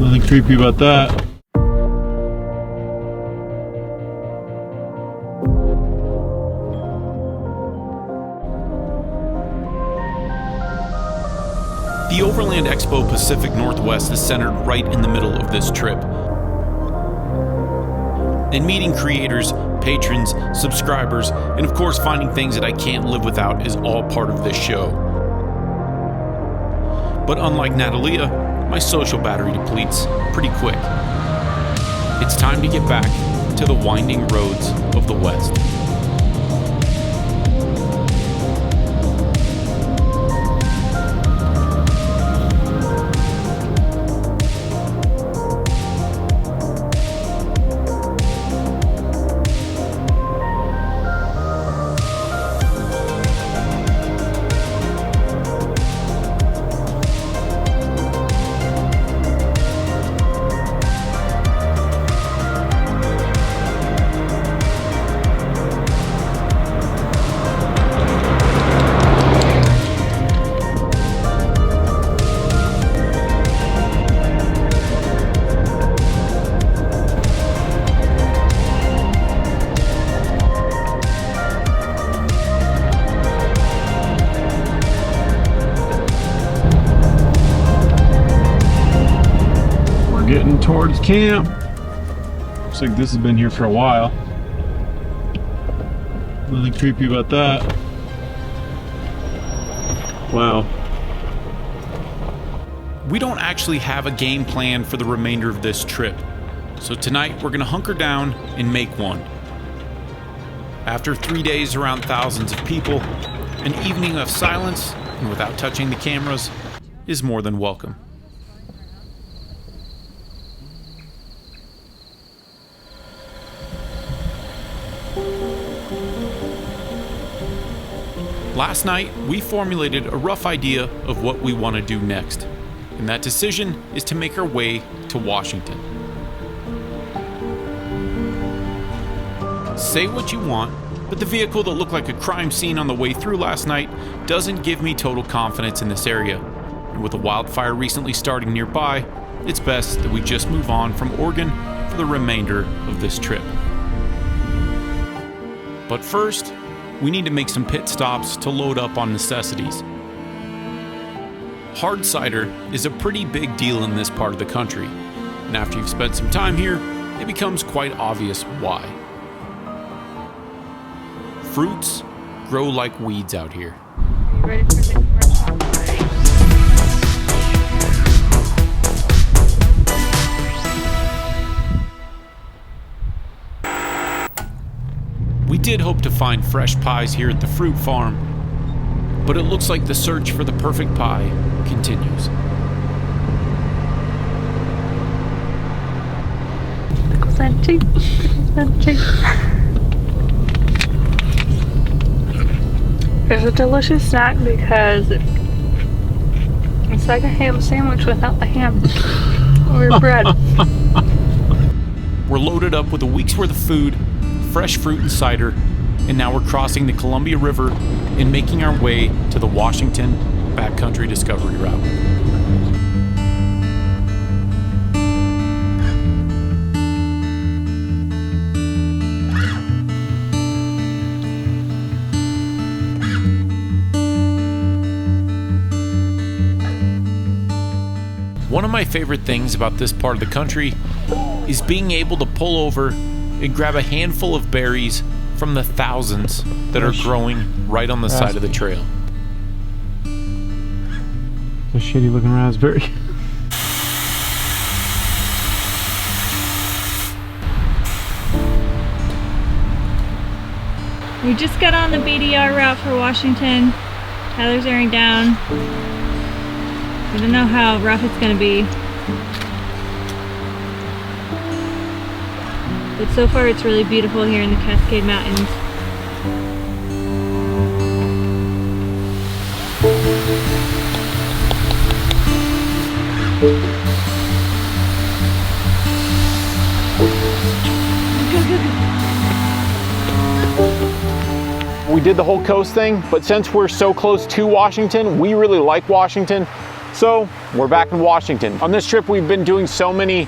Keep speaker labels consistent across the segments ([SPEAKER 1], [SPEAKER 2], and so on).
[SPEAKER 1] Nothing creepy about that.
[SPEAKER 2] The Overland Expo Pacific Northwest is centered right in the middle of this trip. And meeting creators, patrons, subscribers, and of course finding things that I can't live without is all part of this show. But unlike Natalia, my social battery depletes pretty quick. It's time to get back to the winding roads of the West.
[SPEAKER 1] Getting towards camp. Looks like this has been here for a while. Nothing creepy about that. Wow.
[SPEAKER 2] We don't actually have a game plan for the remainder of this trip, so tonight we're gonna hunker down and make one. After 3 days around thousands of people, an evening of silence and without touching the cameras is more than welcome. Last night, we formulated a rough idea of what we want to do next, and that decision is to make our way to Washington. Say what you want, but the vehicle that looked like a crime scene on the way through last night doesn't give me total confidence in this area. And with a wildfire recently starting nearby, it's best that we just move on from Oregon for the remainder of this trip. But first, we need to make some pit stops to load up on necessities. Hard cider is a pretty big deal in this part of the country, and after you've spent some time here, it becomes quite obvious why. Fruits grow like weeds out here.
[SPEAKER 3] Are you ready for the commercial?
[SPEAKER 2] We did hope to find fresh pies here at the fruit farm, but it looks like the search for the perfect pie continues.
[SPEAKER 3] It's a delicious snack because it's like a ham sandwich without the ham or bread.
[SPEAKER 2] We're loaded up with a week's worth of food, fresh fruit and cider, and now we're crossing the Columbia River and making our way to the Washington Backcountry Discovery Route. One of my favorite things about this part of the country is being able to pull over and grab a handful of berries from the thousands that are growing right on the side of the trail.
[SPEAKER 1] It's a shitty looking raspberry.
[SPEAKER 4] We just got on the BDR route for Washington. Tyler's airing down. I don't know how rough it's gonna be. But so far it's really beautiful here in the Cascade Mountains.
[SPEAKER 1] We
[SPEAKER 2] did the whole coast thing, but since we're so close to Washington, we really like Washington. So we're back in Washington. On this trip, we've been doing so many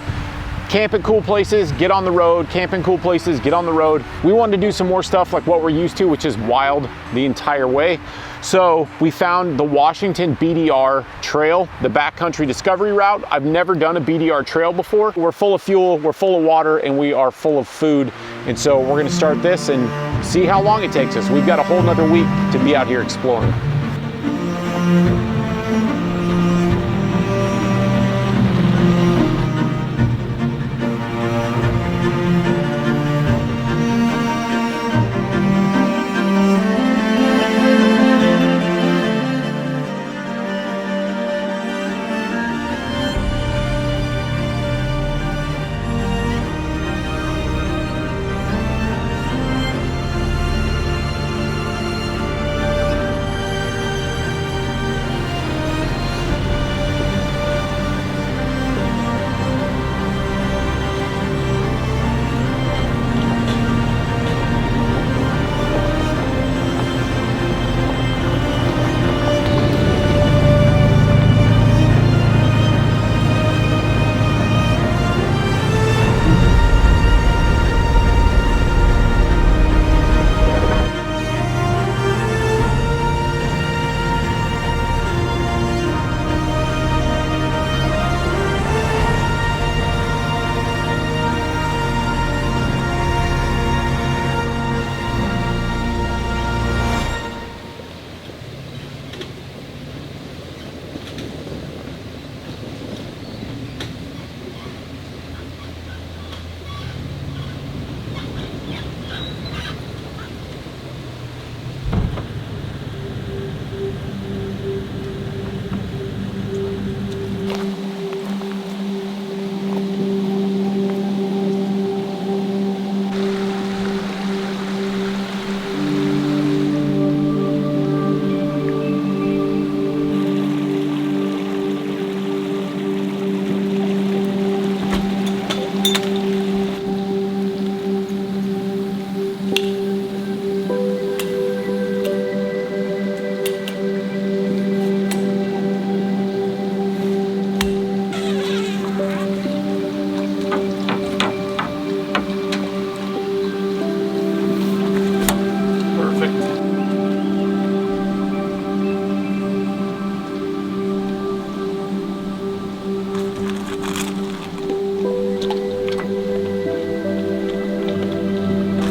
[SPEAKER 2] camp at cool places, get on the road, camp in cool places, get on the road. We wanted to do some more stuff like what we're used to, which is wild the entire way. So we found the Washington BDR trail, the backcountry discovery route. I've never done a BDR trail before. We're full of fuel, we're full of water, and we are full of food. And so we're gonna start this and see how long it takes us. We've got a whole nother week to be out here exploring.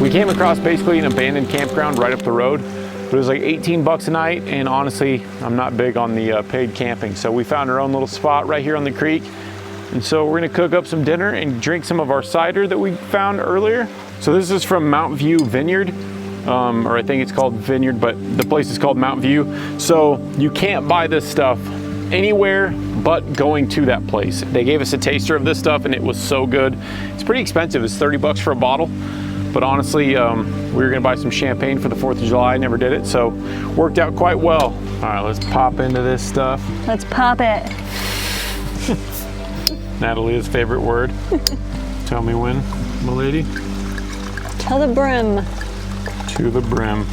[SPEAKER 2] We came across basically an abandoned campground right up the road, but it was like 18 bucks a night, and honestly, I'm not big on the paid camping. So we found our own little spot right here on the creek, and so we're gonna cook up some dinner and drink some of our cider that we found earlier. So this is from Mount View Vineyard, or I think it's called Vineyard, but the place is called Mount View. So you can't buy this stuff anywhere but going to that place. They gave us a taster of this stuff and it was so good. It's pretty expensive, it's 30 bucks for a bottle. But honestly, we were gonna buy some champagne for the 4th of July, never did it, so worked out quite well. All right, let's pop into this stuff.
[SPEAKER 4] Let's pop it.
[SPEAKER 2] Natalia's favorite word. Tell me when, my lady.
[SPEAKER 4] To the brim.
[SPEAKER 2] To the brim.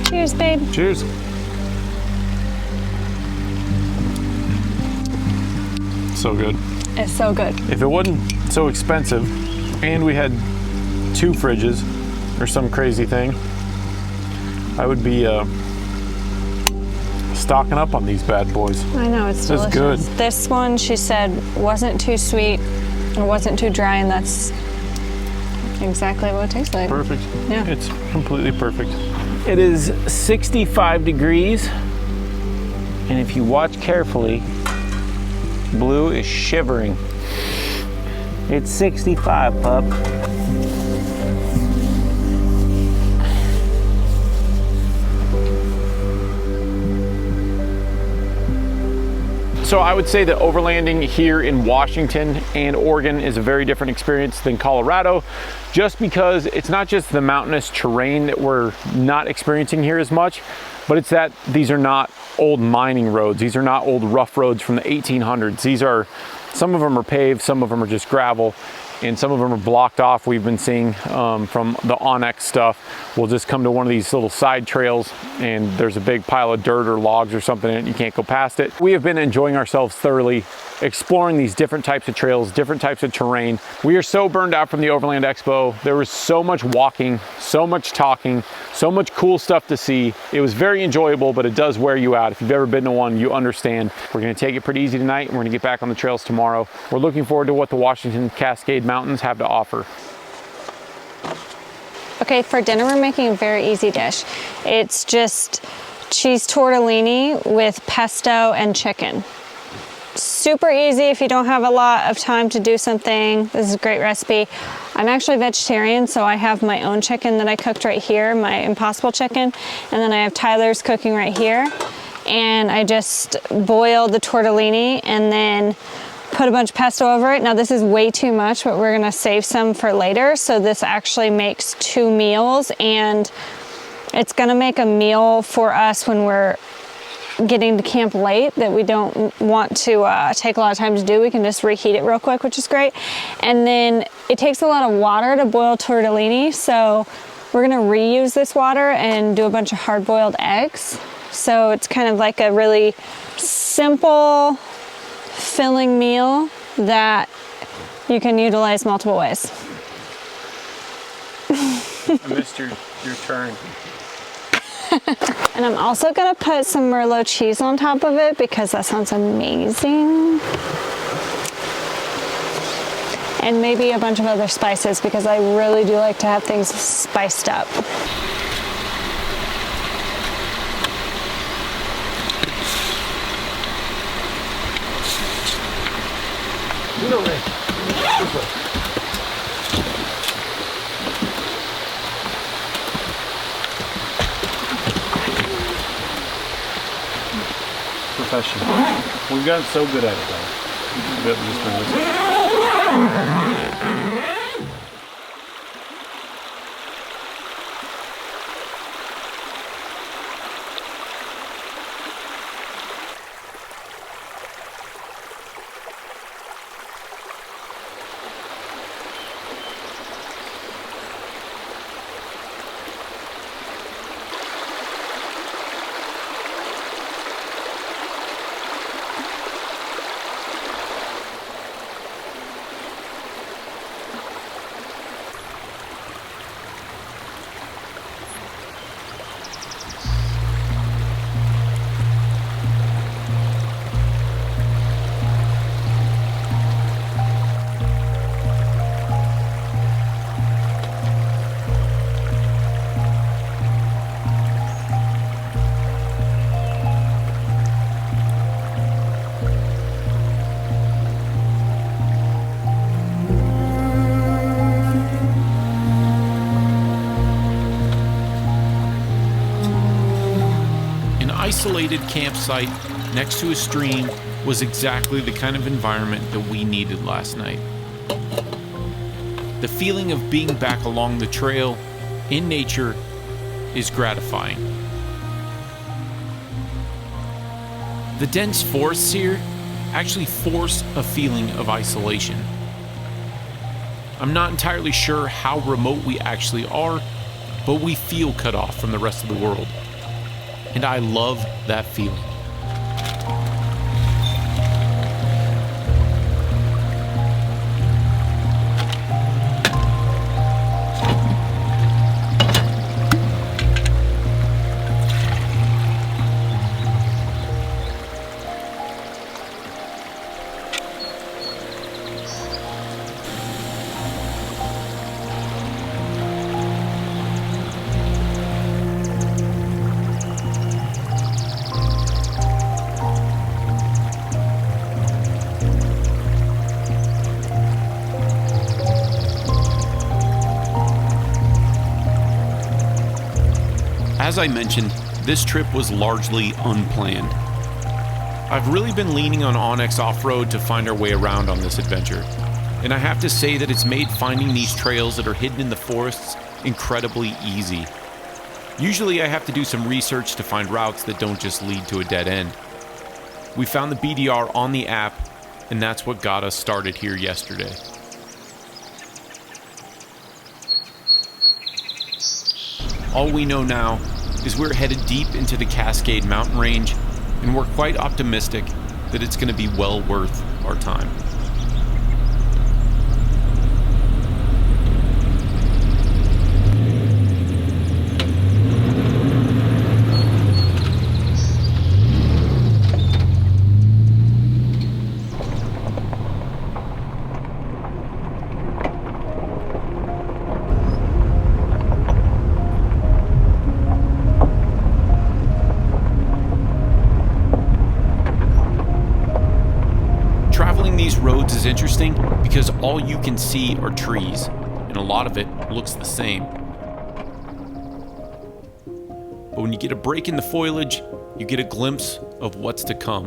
[SPEAKER 4] Cheers, babe.
[SPEAKER 2] Cheers. So good.
[SPEAKER 4] It's so good.
[SPEAKER 2] If it wasn't so expensive and we had 2 fridges or some crazy thing, I would be stocking up on these bad boys.
[SPEAKER 4] I know, it's delicious.
[SPEAKER 2] It's good.
[SPEAKER 4] This one, she said, wasn't too sweet, it wasn't too dry, and that's exactly what it tastes like.
[SPEAKER 2] Perfect.
[SPEAKER 4] Yeah.
[SPEAKER 2] It's completely perfect. It is 65 degrees, and if you watch carefully, Blue is shivering. It's 65, pup. So I would say that overlanding here in Washington and Oregon is a very different experience than Colorado, just because it's not just the mountainous terrain that we're not experiencing here as much, but it's that these are not old mining roads. These are not old rough roads from the 1800s. These are, some of them are paved, some of them are just gravel.
[SPEAKER 5] and some of them are blocked off. We've been seeing from the Onyx stuff. We'll just come to one of these little side trails and there's a big pile of dirt or logs or something in it, you can't go past it. We have been enjoying ourselves thoroughly, exploring these different types of trails, different types of terrain. We are so burned out from the Overland Expo. There was so much walking, so much talking, so much cool stuff to see. It was very enjoyable, but it does wear you out. If you've ever been to one, you understand. We're gonna take it pretty easy tonight, and we're gonna get back on the trails tomorrow. We're looking forward to what the Washington Cascade Mountains have to offer.
[SPEAKER 6] Okay, for dinner we're making a very easy dish. It's just cheese tortellini with pesto and chicken. Super easy if you don't have a lot of time to do something. This is a great recipe. I'm actually vegetarian, so I have my own chicken that I cooked right here, my Impossible chicken, and then I have Tyler's cooking right here. And I just boiled the tortellini and then put a bunch of pesto over it. Now this is way too much, but we're gonna save some for later. So this actually makes 2 meals, and it's gonna make a meal for us when we're getting to camp late that we don't want to take a lot of time to do. We can just reheat it real quick, which is great. And then it takes a lot of water to boil tortellini, so we're gonna reuse this water and do a bunch of hard-boiled eggs. So it's kind of like a really simple, filling meal that you can utilize multiple ways.
[SPEAKER 5] I missed your turn.
[SPEAKER 6] And I'm also gonna put some Merlot cheese on top of it because that sounds amazing. And maybe a bunch of other spices because I really do like to have things spiced up.
[SPEAKER 5] Professional. We've gotten so good at it though.
[SPEAKER 2] Isolated campsite next to a stream was exactly the kind of environment that we needed last night. The feeling of being back along the trail in nature is gratifying. The dense forests here actually force a feeling of isolation. I'm not entirely sure how remote we actually are, but we feel cut off from the rest of the world. And I love that feeling. As I mentioned, this trip was largely unplanned. I've really been leaning on Onyx Off-Road to find our way around on this adventure, and I have to say that it's made finding these trails that are hidden in the forests incredibly easy. Usually I have to do some research to find routes that don't just lead to a dead end. We found the BDR on the app, and that's what got us started here yesterday. All we know now is we're headed deep into the Cascade mountain range, and we're quite optimistic that it's going to be well worth our time. These roads is interesting because all you can see are trees, and a lot of it looks the same. But when you get a break in the foliage, you get a glimpse of what's to come.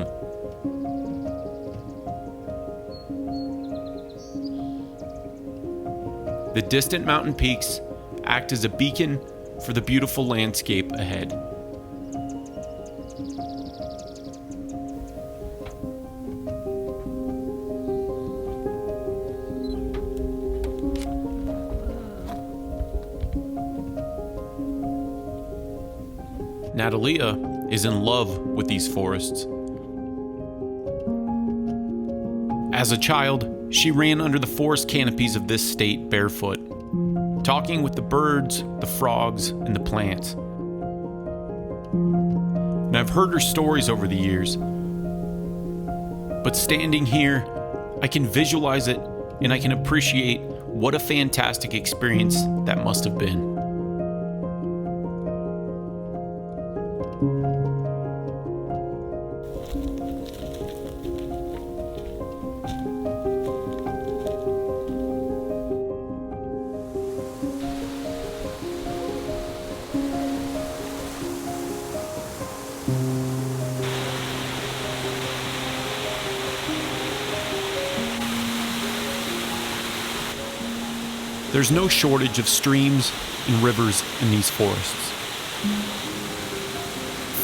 [SPEAKER 2] The distant mountain peaks act as a beacon for the beautiful landscape ahead. Natalia is in love with these forests. As a child, she ran under the forest canopies of this state barefoot, talking with the birds, the frogs, and the plants. And I've heard her stories over the years, but standing here, I can visualize it and I can appreciate what a fantastic experience that must have been. There's no shortage of streams and rivers in these forests.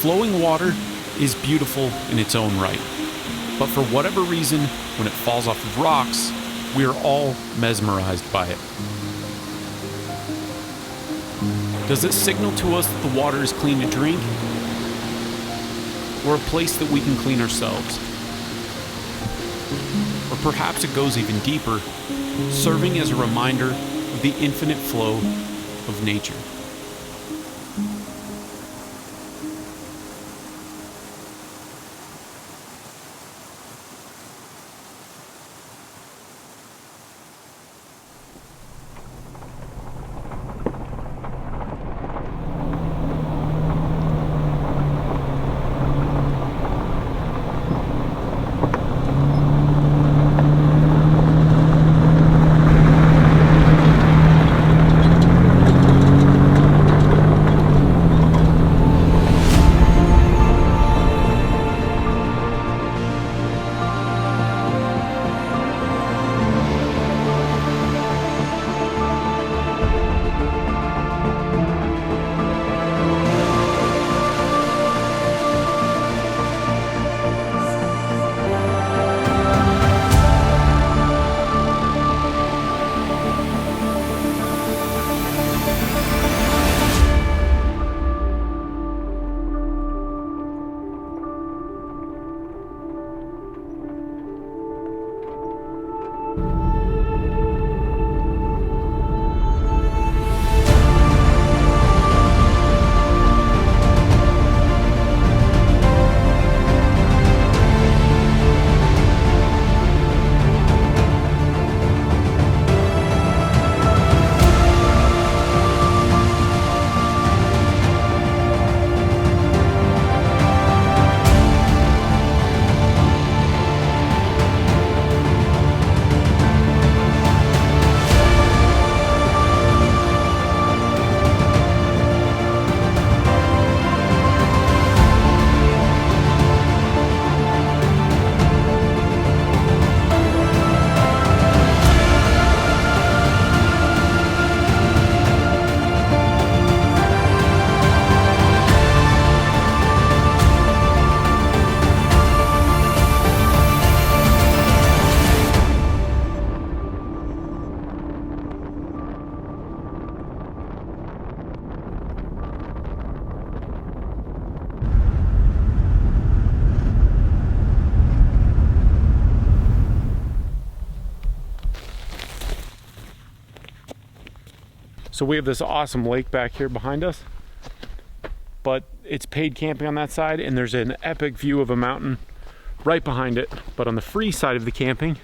[SPEAKER 2] Flowing water is beautiful in its own right, but for whatever reason, when it falls off of rocks, we are all mesmerized by it. Does it signal to us that the water is clean to drink? Or a place that we can clean ourselves? Or perhaps it goes even deeper, serving as a reminder of the infinite flow of nature.
[SPEAKER 5] So we have this awesome lake back here behind us, but it's paid camping on that side, and there's an epic view of a mountain right behind it. But on the free side of the camping,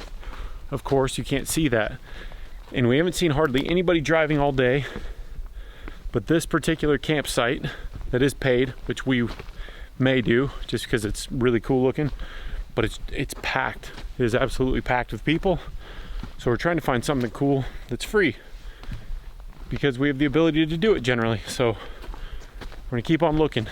[SPEAKER 5] of course, you can't see that. And we haven't seen hardly anybody driving all day. But this particular campsite that is paid, which we may do just because it's really cool looking, but it's packed. It is absolutely packed with people. So we're trying to find something cool that's free because we have the ability to do it generally. So we're gonna keep on looking.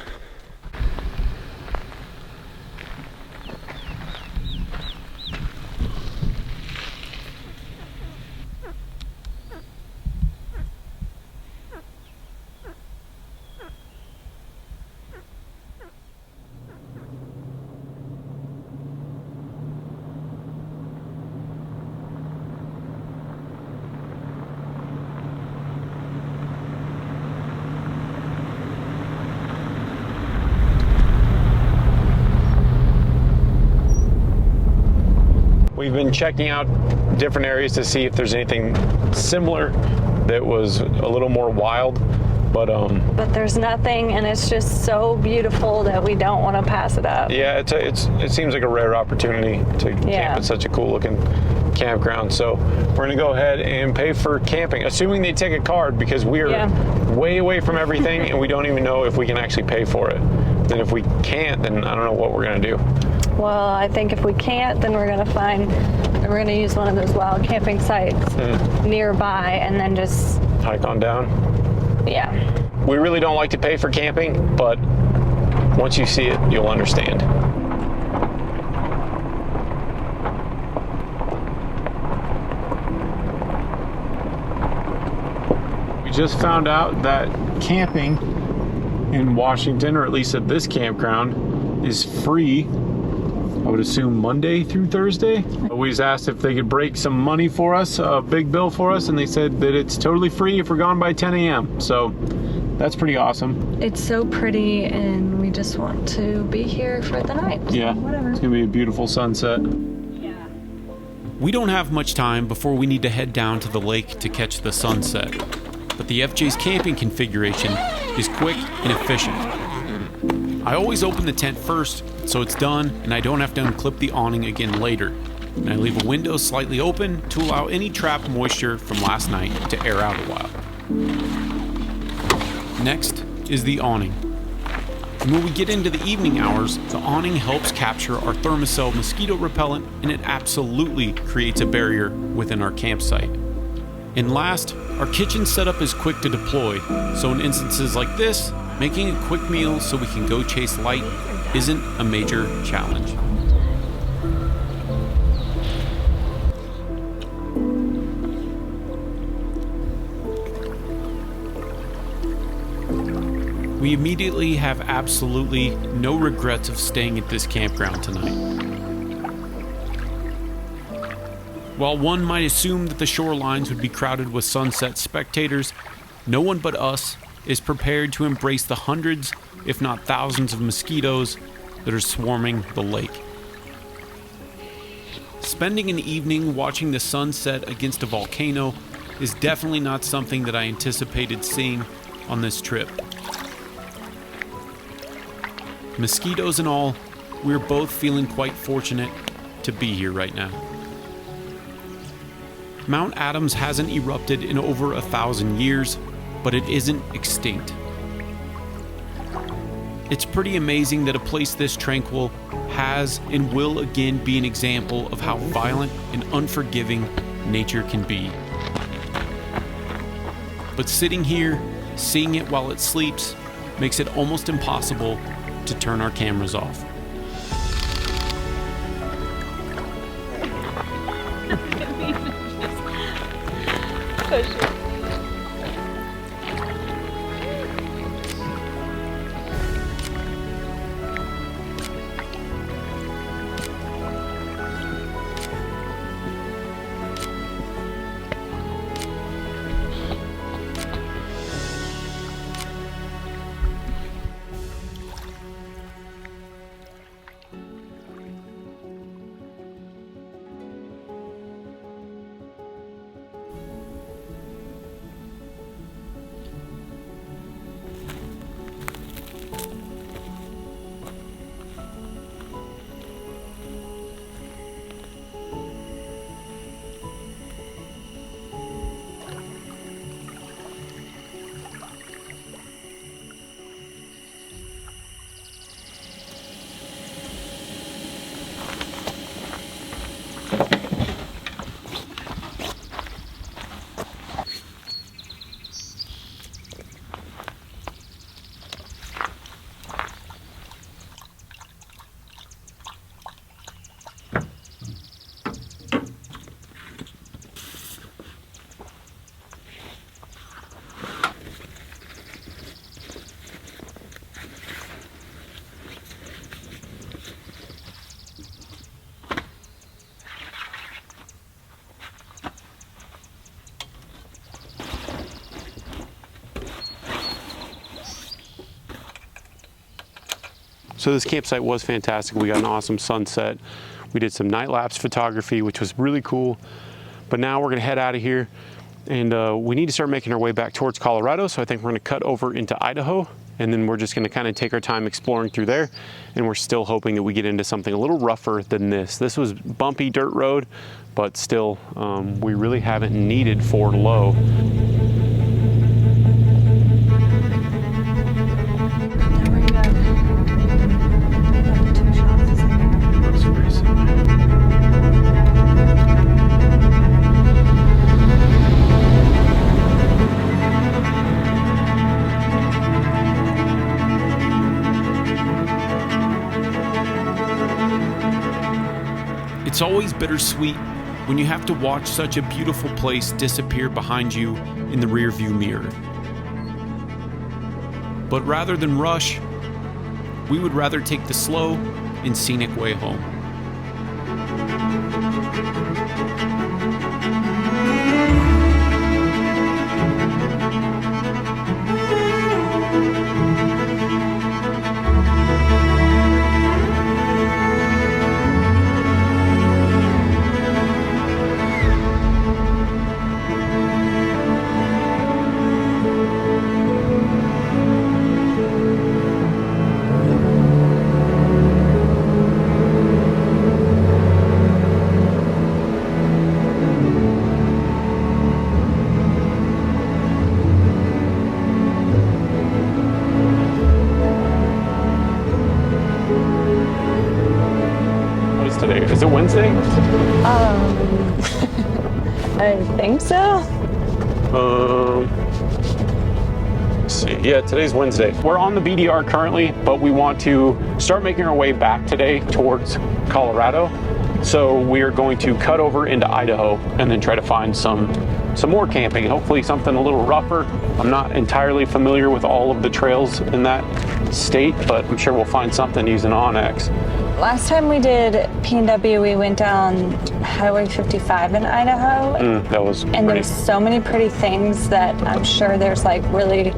[SPEAKER 5] We've been checking out different areas to see if there's anything similar that was a little more wild, but
[SPEAKER 6] there's nothing, and it's just so beautiful that we don't want to pass it up.
[SPEAKER 5] yeah, it seems like a rare opportunity to camp at such a cool looking campground. So we're gonna go ahead and pay for camping, assuming they take a card, because we are way away from everything and we don't even know if we can actually pay for it. And if we can't, then I don't know what we're gonna do.
[SPEAKER 6] Well, I think if we can't, then we're gonna use one of those wild camping sites nearby, and then just
[SPEAKER 5] hike on down.
[SPEAKER 6] Yeah.
[SPEAKER 5] We really don't like to pay for camping, but once you see it, you'll understand. We just found out that camping in Washington, or at least at this campground, is free. I would assume Monday through Thursday. We just asked if they could break some money for us, a big bill for us, and they said that it's totally free if we're gone by 10 a.m. So that's pretty awesome.
[SPEAKER 6] It's so pretty, and we just want to be here for the night.
[SPEAKER 5] Yeah,
[SPEAKER 6] whatever.
[SPEAKER 5] It's gonna be a beautiful sunset.
[SPEAKER 2] We don't have much time before we need to head down to the lake to catch the sunset. But the FJ's camping configuration is quick and efficient. I always open the tent first, so it's done and I don't have to unclip the awning again later. And I leave a window slightly open to allow any trapped moisture from last night to air out a while. Next is the awning. And when we get into the evening hours, the awning helps capture our Thermacell mosquito repellent, and it absolutely creates a barrier within our campsite. And last, our kitchen setup is quick to deploy, so in instances like this, making a quick meal so we can go chase light isn't a major challenge. We immediately have absolutely no regrets of staying at this campground tonight. While one might assume that the shorelines would be crowded with sunset spectators, no one but us is prepared to embrace the hundreds, if not thousands, of mosquitoes that are swarming the lake. Spending an evening watching the sunset against a volcano is definitely not something that I anticipated seeing on this trip. Mosquitoes and all, we're both feeling quite fortunate to be here right now. Mount Adams hasn't erupted in over 1,000 years, but it isn't extinct. It's pretty amazing that a place this tranquil has and will again be an example of how violent and unforgiving nature can be. But sitting here, seeing it while it sleeps, makes it almost impossible to turn our cameras off.
[SPEAKER 7] So this campsite was fantastic. We got an awesome sunset. We did some night lapse photography, which was really cool. But now we're gonna head out of here, and we need to start making our way back towards Colorado. So I think we're gonna cut over into Idaho, and then we're just gonna kind of take our time exploring through there. And we're still hoping that we get into something a little rougher than this. This was bumpy dirt road, but still, we really haven't needed Ford Low.
[SPEAKER 2] It's always bittersweet when you have to watch such a beautiful place disappear behind you in the rearview mirror. But rather than rush, we would rather take the slow and scenic way home.
[SPEAKER 5] Today. Is it Wednesday?
[SPEAKER 6] I think so.
[SPEAKER 5] Let's see. Yeah, today's Wednesday. We're on the BDR currently, but we want to start making our way back today towards Colorado. So we are going to cut over into Idaho and then try to find some more camping, hopefully something a little rougher. I'm not entirely familiar with all of the trails in that state, but I'm sure we'll find something using Onyx.
[SPEAKER 6] Last time we did PNW, we went down Highway 55 in Idaho.
[SPEAKER 5] That was
[SPEAKER 6] and
[SPEAKER 5] pretty.
[SPEAKER 6] there's so many pretty things that I'm sure there's like really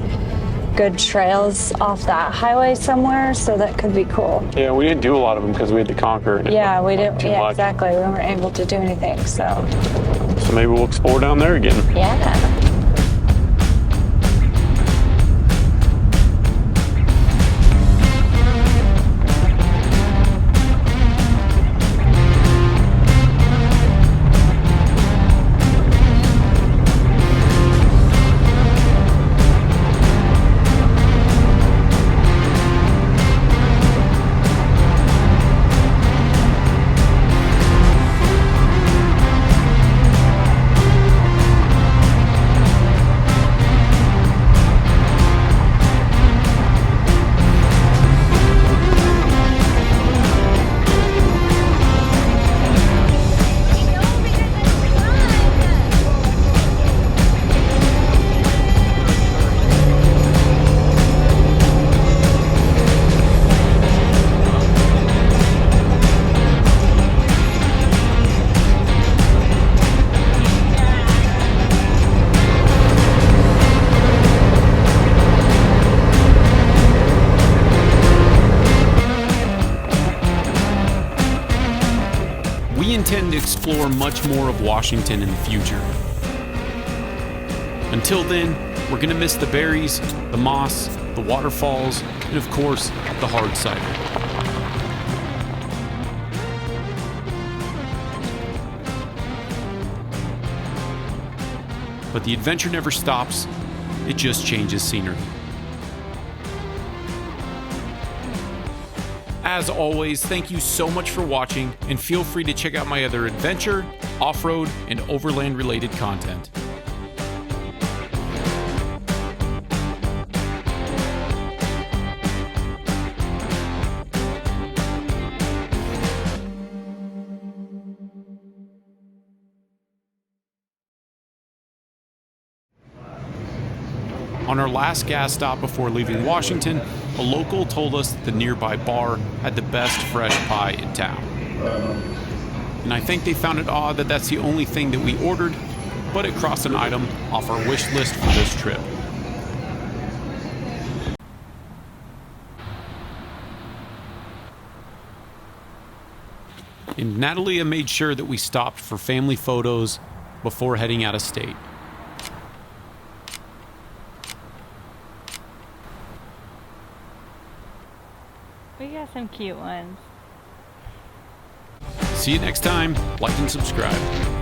[SPEAKER 6] good trails off that highway somewhere, so that could be cool.
[SPEAKER 5] Yeah, we didn't do a lot of them because we had to conquer.
[SPEAKER 6] Yeah, we didn't.
[SPEAKER 5] Too
[SPEAKER 6] Yeah,
[SPEAKER 5] much.
[SPEAKER 6] exactly. We weren't able to do anything, so.
[SPEAKER 5] So maybe we'll explore down there again.
[SPEAKER 6] Yeah.
[SPEAKER 2] We intend to explore much more of Washington in the future. Until then, we're gonna miss the berries, the moss, the waterfalls, and of course, the hard cider. But the adventure never stops, it just changes scenery. As always, thank you so much for watching, and feel free to check out my other adventure, off-road, and overland related content. On our last gas stop before leaving Washington, a local told us that the nearby bar had the best fresh pie in town. And I think they found it odd that that's the only thing that we ordered, but it crossed an item off our wish list for this trip. And Natalia made sure that we stopped for family photos before heading out of state.
[SPEAKER 4] We got some cute ones.
[SPEAKER 2] See you next time. Like and subscribe.